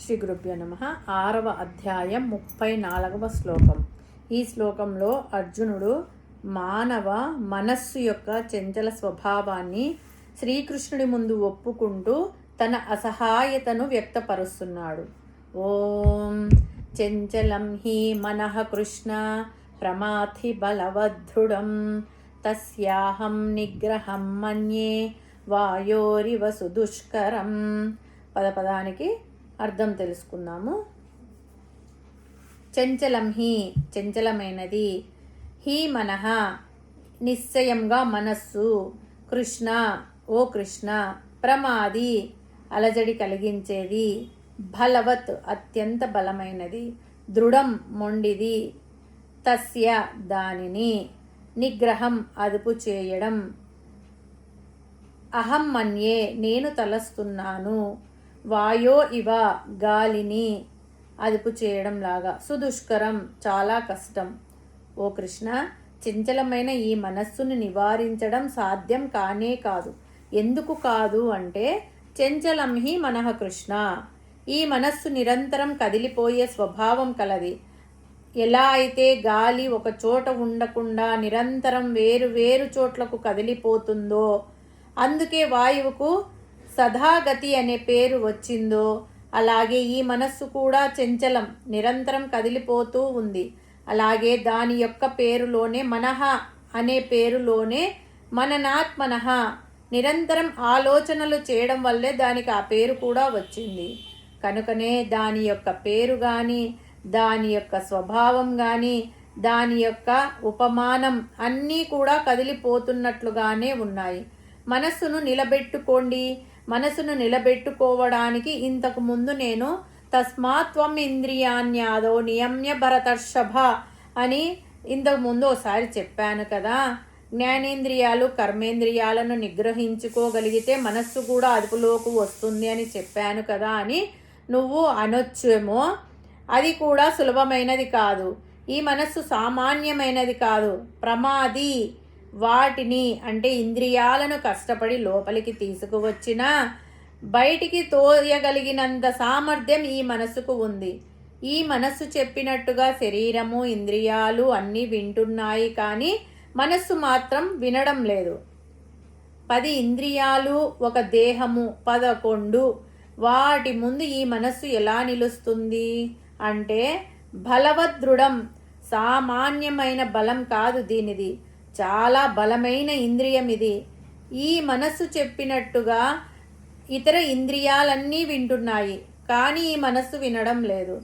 శ్రీ గురుభ్యో నమః. 6వ అధ్యాయం 34వ శ్లోకం. ఈ శ్లోకంలో అర్జునుడు మానవ మనస్సు యొక్క చంచల స్వభావాన్ని శ్రీకృష్ణుడి ముందు ఒప్పుకుంటూ తన అసహాయతను వ్యక్తపరుస్తున్నాడు. ఓం చంచలం హి మనః కృష్ణ ప్రమాథి బలవద్ధృఢం తస్యాహం నిగ్రహం మన్యే వాయోరివ సుదుష్కరం. పదపదానికి అర్థం తెలుసుకుందాము. చంచలం హి చంచలమైనది, హి మనః నిశ్చయంగా మనస్సు, కృష్ణ ఓ కృష్ణ, ప్రమాది అలజడి కలిగించేది, బలవత్ అత్యంత బలమైనది, దృఢం మొండిది, తస్య దానిని, నిగ్రహం అదుపు చేయడం, అహం మన్యే నేను తలస్తున్నాను, వాయో ఇవ గాలిని అదుపు చేయడం లాగా, సుదుష్కరం చాలా కష్టం. ఓ కృష్ణ, చంచలమైన ఈ మనస్సును నివారించడం సాధ్యం కానే కాదు. ఎందుకు కాదు అంటే చంచలం హి మనః కృష్ణ, ఈ మనస్సు నిరంతరం కదిలిపోయే స్వభావం కలది. ఎలా అయితే గాలి ఒక చోట ఉండకుండా నిరంతరం వేరు వేరు చోట్లకు కదిలిపోతుందో, అందుకే వాయువుకు సదాగతి అనే పేరు వచ్చిందో, అలాగే ఈ మనస్సు కూడా చంచలం, నిరంతరం కదిలిపోతూ ఉంది. అలాగే దాని యొక్క పేరులోనే మనః అనే పేరులోనే మననాత్మనః, నిరంతరం ఆలోచనలు చేయడం వల్లే దానికి ఆ పేరు కూడా వచ్చింది. కనుకనే దాని యొక్క పేరు కానీ, దాని యొక్క స్వభావం కానీ, దాని యొక్క ఉపమానం అన్నీ కూడా కదిలిపోతున్నట్లుగానే ఉన్నాయి. మనస్సును నిలబెట్టుకోండి. మనసును నిలబెట్టుకోవడానికి ఇంతకు ముందు నేను తస్మాత్వం ఇంద్రియాన్యాదో నియమ్య భరతర్షభ అని ఇంతకు ముందు ఒకసారి చెప్పాను కదా. జ్ఞానేంద్రియాలు కర్మేంద్రియాలను నిగ్రహించుకోగలిగితే మనస్సు కూడా అదుపులోకి వస్తుంది అని చెప్పాను కదా అని నువ్వు అనొచ్చేమో. అది కూడా సులభమైనది కాదు. ఈ మనస్సు సామాన్యమైనది కాదు. ప్రమాది, వాటిని అంటే ఇంద్రియాలను కష్టపడి లోపలికి తీసుకువచ్చినా బయటికి తోయగలిగినంత సామర్థ్యం ఈ మనస్సుకు ఉంది. ఈ మనస్సు చెప్పినట్టుగా శరీరము ఇంద్రియాలు అన్నీ వింటున్నాయి, కానీ మనస్సు మాత్రం వినడం లేదు. 10 ఇంద్రియాలు, ఒక దేహము, 11. వాటి ముందు ఈ మనస్సు ఎలా నిలుస్తుంది అంటే బలవదృఢం, సామాన్యమైన బలం కాదు దీనిది, చాలా బలమైన ఇంద్రియం ఇది. ఈ మనస్సు చెప్పినట్టుగా ఇతర ఇంద్రియాలన్నీ వింటున్నాయి, కానీ ఈ మనస్సు వినడం లేదు.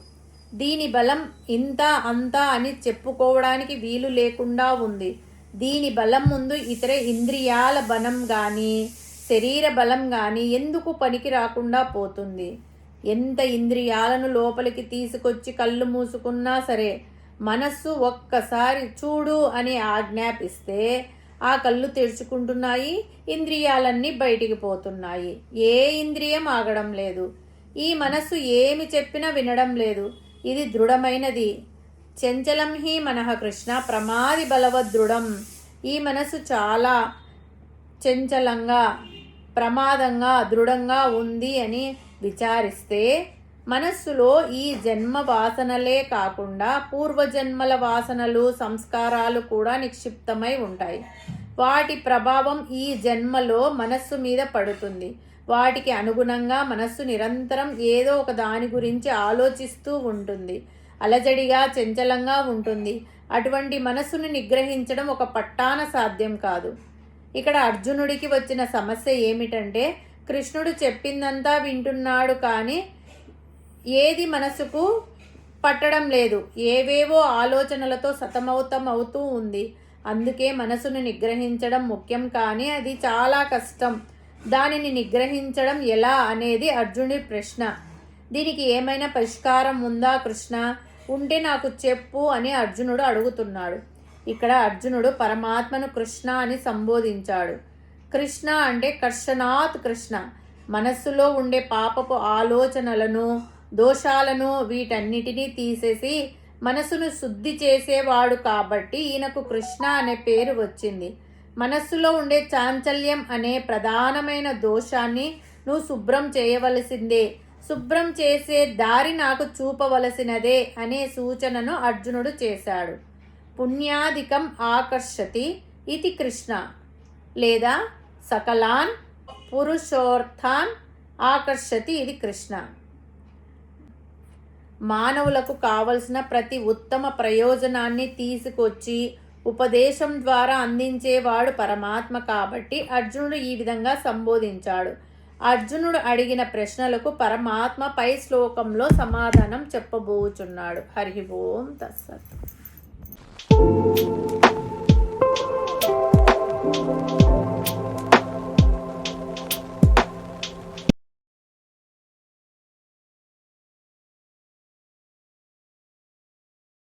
దీని బలం ఇంత అంత అని చెప్పుకోవడానికి వీలు లేకుండా ఉంది. దీని బలం ముందు ఇతర ఇంద్రియాల బలం కానీ శరీర బలం కానీ ఎందుకు పనికి రాకుండా పోతుంది. ఎంత ఇంద్రియాలను లోపలికి తీసుకొచ్చి కళ్ళు మూసుకున్నా సరే, మనస్సు ఒక్కసారి చూడు అని ఆజ్ఞాపిస్తే ఆ కళ్ళు తెరుచుకుంటున్నాయి, ఇంద్రియాలన్నీ బయటికి పోతున్నాయి. ఏ ఇంద్రియం ఆగడం లేదు. ఈ మనస్సు ఏమి చెప్పినా వినడం లేదు. ఇది దృఢమైనది. చంచలం హి మనః కృష్ణ ప్రమాది బలవదృఢం. ఈ మనస్సు చాలా చంచలంగా, ప్రమాదంగా, దృఢంగా ఉంది అని విచారిస్తే మనస్సులో ఈ జన్మ వాసనలే కాకుండా పూర్వజన్మల వాసనలు, సంస్కారాలు కూడా నిక్షిప్తమై ఉంటాయి. వాటి ప్రభావం ఈ జన్మలో మనస్సు మీద పడుతుంది. వాటికి అనుగుణంగా మనస్సు నిరంతరం ఏదో ఒక దాని గురించి ఆలోచిస్తూ ఉంటుంది. అలజడిగా, చంచలంగా ఉంటుంది. అటువంటి మనస్సును నిగ్రహించడం ఒక పట్టాన సాధ్యం కాదు. ఇక్కడ అర్జునుడికి వచ్చిన సమస్య ఏమిటంటే కృష్ణుడు చెప్పిందంతా వింటున్నాడు, కానీ ఏది మనసుకు పట్టడం లేదు. ఏవేవో ఆలోచనలతో సతమవుతూ ఉంది. అందుకే మనసును నిగ్రహించడం ముఖ్యం, కానీ అది చాలా కష్టం. దానిని నిగ్రహించడం ఎలా అనేది అర్జునుడి ప్రశ్న. దీనికి ఏమైనా పరిష్కారం ఉందా కృష్ణ? ఉంటే నాకు చెప్పు అని అర్జునుడు అడుగుతున్నాడు. ఇక్కడ అర్జునుడు పరమాత్మను కృష్ణ అని సంబోధించాడు. కృష్ణ అంటే కర్షణాత్ కృష్ణ, మనస్సులో ఉండే పాపపు ఆలోచనలను, దోషాలను వీటన్నిటినీ తీసేసి మనసును శుద్ధి చేసేవాడు కాబట్టి ఈయనకు కృష్ణ అనే పేరు వచ్చింది. మనస్సులో ఉండే చాంచల్యం అనే ప్రధానమైన దోషాన్ని నువ్వు శుభ్రం చేయవలసిందే. శుభ్రం చేసే దారి నాకు చూపవలసినదే అనే సూచనను అర్జునుడు చేశాడు. పుణ్యాధికం ఆకర్షతి ఇది కృష్ణ, లేదా సకలాన్ పురుషోర్థాన్ ఆకర్షతి ఇది కృష్ణ. మానవులకు కావలసిన ప్రతి ఉత్తమ ప్రయోజనాన్ని తీసుకొచ్చి ఉపదేశం ద్వారా అందించేవాడు పరమాత్మ కాబట్టి అర్జునుడు ఈ విధంగా సంబోధించాడు. అర్జునుడు అడిగిన ప్రశ్నలకు పరమాత్మ పై శ్లోకంలో సమాధానం చెప్పబోచున్నాడు. హరి ఓం తత్సత్.